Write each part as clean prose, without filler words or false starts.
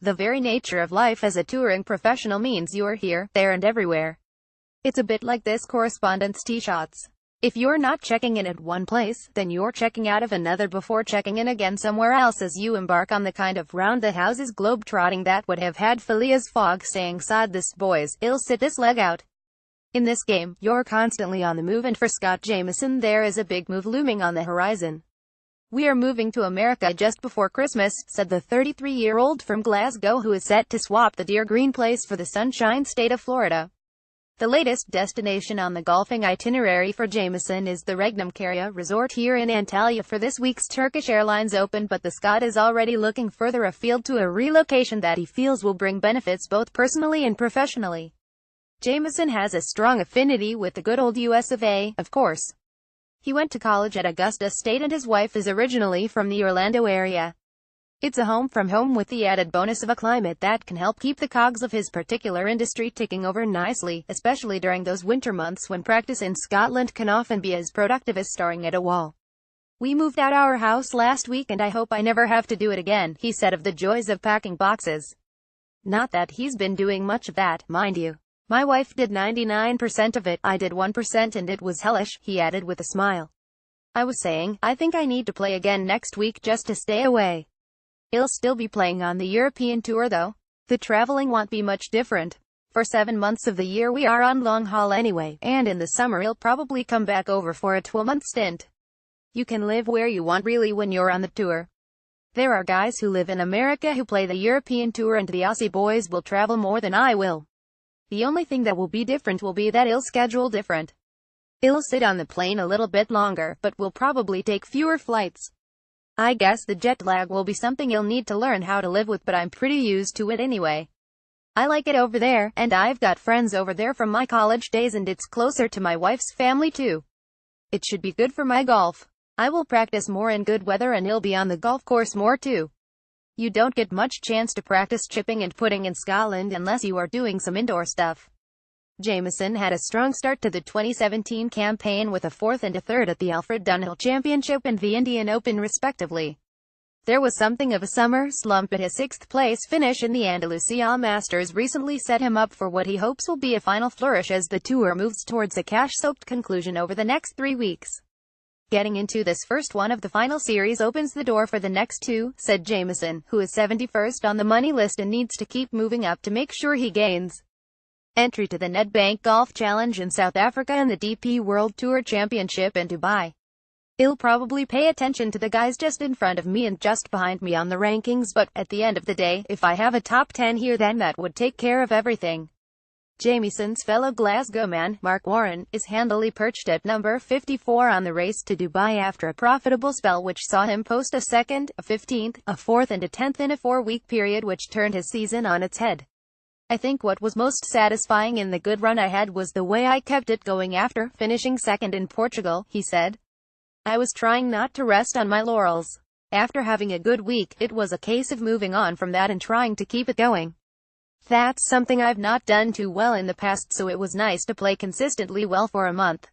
The very nature of life as a touring professional means you're here, there and everywhere. It's a bit like this correspondence tee shots. If you're not checking in at one place, then you're checking out of another before checking in again somewhere else as you embark on the kind of round-the-houses globe-trotting that would have had Phileas Fogg saying, "Sod this, boys, I'll sit this leg out." In this game, you're constantly on the move, and for Scott Jamieson there is a big move looming on the horizon. "We are moving to America just before Christmas," said the 33-year-old from Glasgow, who is set to swap the Deer Green place for the Sunshine State of Florida. The latest destination on the golfing itinerary for Jamieson is the Regnum Karya Resort here in Antalya for this week's Turkish Airlines Open, but the Scot is already looking further afield to a relocation that he feels will bring benefits both personally and professionally. Jamieson has a strong affinity with the good old US of A, of course. He went to college at Augusta State and his wife is originally from the Orlando area. It's a home from home with the added bonus of a climate that can help keep the cogs of his particular industry ticking over nicely, especially during those winter months when practice in Scotland can often be as productive as staring at a wall. "We moved out our house last week and I hope I never have to do it again," he said of the joys of packing boxes. Not that he's been doing much of that, mind you. "My wife did 99% of it, I did 1% and it was hellish," he added with a smile. "I was saying, I think I need to play again next week just to stay away." He'll still be playing on the European tour though. The traveling won't be much different. For 7 months of the year we are on long haul anyway, and in the summer he'll probably come back over for a 12-month stint. You can live where you want really when you're on the tour. There are guys who live in America who play the European tour and the Aussie boys will travel more than I will. The only thing that will be different will be that he'll schedule different. He'll sit on the plane a little bit longer, but will probably take fewer flights. I guess the jet lag will be something he'll need to learn how to live with, but I'm pretty used to it anyway. I like it over there, and I've got friends over there from my college days and it's closer to my wife's family too. It should be good for my golf. I will practice more in good weather and he'll be on the golf course more too. You don't get much chance to practice chipping and putting in Scotland unless you are doing some indoor stuff. Jamieson had a strong start to the 2017 campaign with a 4th and a 3rd at the Alfred Dunhill Championship and the Indian Open respectively. There was something of a summer slump, but his 6th-place finish in the Andalusia Masters recently set him up for what he hopes will be a final flourish as the tour moves towards a cash-soaked conclusion over the next 3 weeks. "Getting into this first one of the final series opens the door for the next 2, said Jamieson, who is 71st on the money list and needs to keep moving up to make sure he gains entry to the Nedbank Golf Challenge in South Africa and the DP World Tour Championship in Dubai. He'll probably pay attention to the guys just in front of me and just behind me on the rankings, but at the end of the day, if I have a top 10 here then that would take care of everything." Jamieson's fellow Glasgow man, Mark Warren, is handily perched at number 54 on the race to Dubai after a profitable spell which saw him post a 2nd, a 15th, a 4th and a 10th in a 4-week period which turned his season on its head. "I think what was most satisfying in the good run I had was the way I kept it going after finishing 2nd in Portugal," he said. "I was trying not to rest on my laurels. After having a good week, it was a case of moving on from that and trying to keep it going. That's something I've not done too well in the past, so it was nice to play consistently well for a month.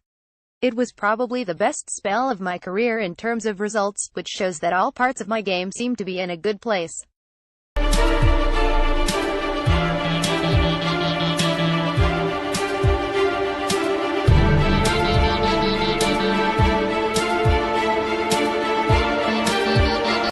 It was probably the best spell of my career in terms of results, which shows that all parts of my game seem to be in a good place."